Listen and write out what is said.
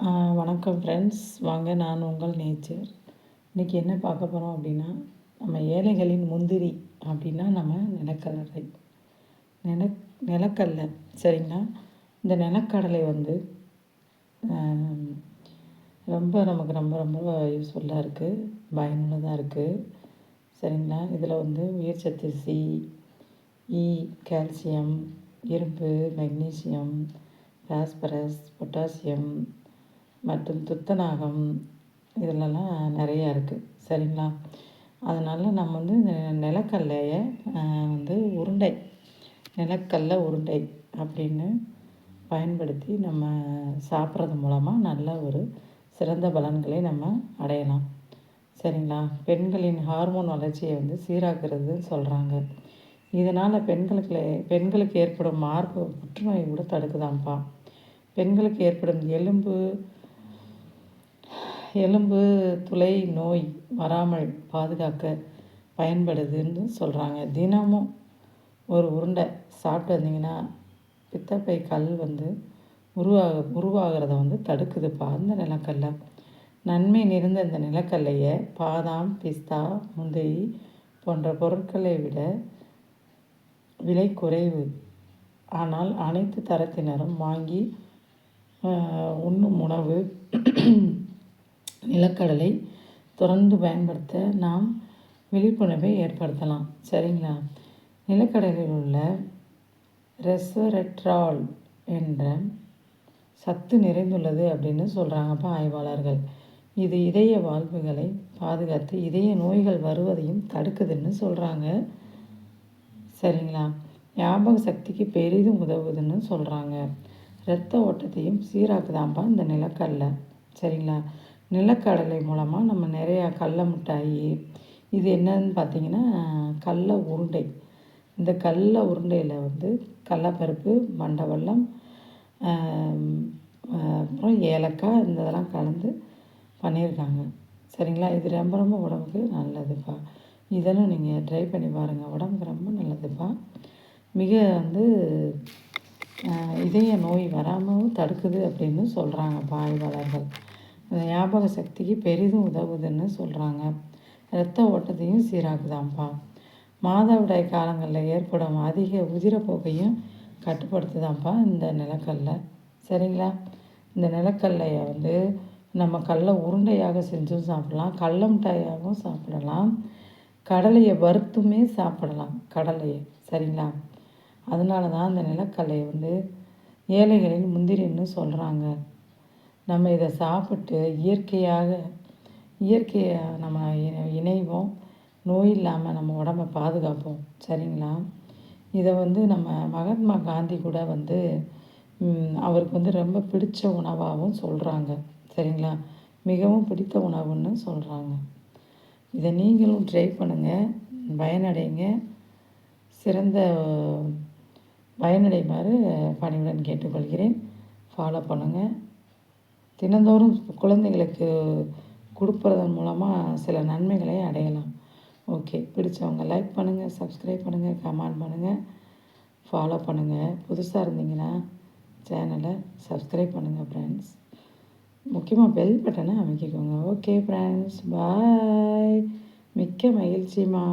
வணக்கம் ஃப்ரெண்ட்ஸ், வாங்க நான் உங்கள் நேச்சர். இன்றைக்கி என்ன பார்க்க போகிறோம் அப்படின்னா, நம்ம ஏழைகளின் முந்திரி அப்படின்னா நம்ம நிலக்கடலை நிலக்கடலை சரிங்களா. இந்த நிலக்கடலை வந்து நமக்கு ரொம்ப ரொம்ப யூஸ்ஃபுல்லாக இருக்குது, பயனுள்ளதாக இருக்குது சரிங்களா. இதில் வந்து உயிர்ச்சத்து சி, இ, கால்சியம், இரும்பு, மெக்னீசியம், பாஸ்பரஸ், பொட்டாசியம் மற்றும் துத்தநாகம் இதிலெல்லாம் நிறையா இருக்குது சரிங்களா. அதனால் நம்ம வந்து இந்த நிலக்கடலையை வந்து நிலக்கடலை உருண்டை அப்படின்னு பயன்படுத்தி நம்ம சாப்பிட்றது மூலமாக நல்ல ஒரு சிறந்த பலன்களை நம்ம அடையலாம் சரிங்களா. பெண்களின் ஹார்மோன் வளர்ச்சியை வந்து சீராக்குறதுன்னு சொல்கிறாங்க. இதனால் பெண்களுக்கு ஏற்படும் மார்பு புற்றுநோய் கூட தடுக்குதாம்ப்பா. பெண்களுக்கு ஏற்படும் எலும்பு துளை நோய் வராமல் பாதுகாக்க பயன்படுதுன்னு சொல்கிறாங்க. தினமும் ஒரு உருண்டை சாப்பிட்டு வந்தீங்கன்னா பித்தப்பை கல் வந்து உருவாகிறத வந்து தடுக்குதுப்பா அந்த நிலக்கடலை. நன்மை நிறைந்த இந்த நிலக்கடலையை பாதாம், பிஸ்தா, முந்திரி போன்ற பொருட்களை விட விலை குறைவு. ஆனால் அனைத்து தரத்தினரும் வாங்கி உண்ணும் உணவு நிலக்கடலை தொடர்ந்து பயன்படுத்த நாம் விழிப்புணர்வை ஏற்படுத்தலாம் சரிங்களா. நிலக்கடலில் உள்ள ரெஸ்வரெட்ரால் என்ற சத்து நிறைந்துள்ளது அப்படின்னு சொல்கிறாங்கப்பா ஆய்வாளர்கள். இது இதய வாழ்வுகளை பாதுகாத்து இதய நோய்கள் வருவதையும் தடுக்குதுன்னு சொல்கிறாங்க சரிங்களா. ஞாபக சக்திக்கு பெரிதும் உதவுதுன்னு சொல்கிறாங்க. இரத்த ஓட்டத்தையும் சீராக்குதான்ப்பா இந்த நிலக்கடலை சரிங்களா. நிலக்கடலை மூலமாக நம்ம நிறையா கடல மிட்டாயி, இது என்னன்னு பார்த்திங்கன்னா கடல உருண்டை. இந்த கடல உருண்டையில் வந்து கடலப்பருப்பு, மண்டவெல்லம், அப்புறம் ஏலக்காய் இந்த இதெல்லாம் கலந்து பண்ணியிருக்காங்க சரிங்களா. இது ரொம்ப ரொம்ப உடம்புக்கு நல்லதுப்பா. இதெல்லாம் நீங்கள் ட்ரை பண்ணி பாருங்கள், உடம்புக்கு ரொம்ப நல்லதுப்பா. மிக வந்து இதய நோய் வராமல் தடுக்குது அப்படின்னு சொல்கிறாங்கப்பா ஆய்வாளர்கள். ஞாபக சக்திக்கு பெரிதும் உதவுதுன்னு சொல்கிறாங்க. இரத்த ஓட்டத்தையும் சீராக்குதான்ப்பா. மாதவிடாய் காலங்களில் ஏற்படும் அதிக உதிரப்போக்கையும் கட்டுப்படுத்துதான்ப்பா இந்த நிலக்கடலை சரிங்களா. இந்த நிலக்கடலையை வந்து நம்ம கடல உருண்டையாக செஞ்சும் சாப்பிடலாம், கடல மிட்டாயாகவும் சாப்பிடலாம், கடலையை வறுத்துமே சாப்பிடலாம் கடலையை சரிங்களா. அதனால தான் இந்த நிலக்கடலையை வந்து ஏழைகளின் முந்திரின்னு சொல்கிறாங்க. நம்ம இதை சாப்பிட்டு இயற்கையை நம்ம இணைவோம், நோய் இல்லாமல் நம்ம உடம்பை பாதுகாப்போம் சரிங்களா. இதை வந்து நம்ம மகாத்மா காந்தி கூட வந்து அவருக்கு வந்து ரொம்ப பிடித்த உணவாகவும் சொல்கிறாங்க சரிங்களா. மிகவும் பிடித்த உணவுன்னு சொல்கிறாங்க. இதை நீங்களும் ட்ரை பண்ணுங்கள், பயனடைங்க, சிறந்த பயனடைமாறு பணிவுடன் கேட்டுக்கொள்கிறேன். ஃபாலோ பண்ணுங்கள். தினந்தோறும் குழந்தைகளுக்கு கொடுப்பதன் மூலமாக சில நன்மைகளை அடையலாம். ஓகே, பிடிச்சவங்க லைக் பண்ணுங்கள், சப்ஸ்கிரைப் பண்ணுங்கள், கமெண்ட் பண்ணுங்கள், ஃபாலோ பண்ணுங்கள். புதுசாக இருந்தீங்கன்னா சேனலை சப்ஸ்கிரைப் பண்ணுங்கள் ஃப்ரெண்ட்ஸ். முக்கியமாக பெல் பட்டனை அமைக்கிக்கோங்க. ஓகே ஃப்ரெண்ட்ஸ், பாய். மிக்க மகிழ்ச்சிமா.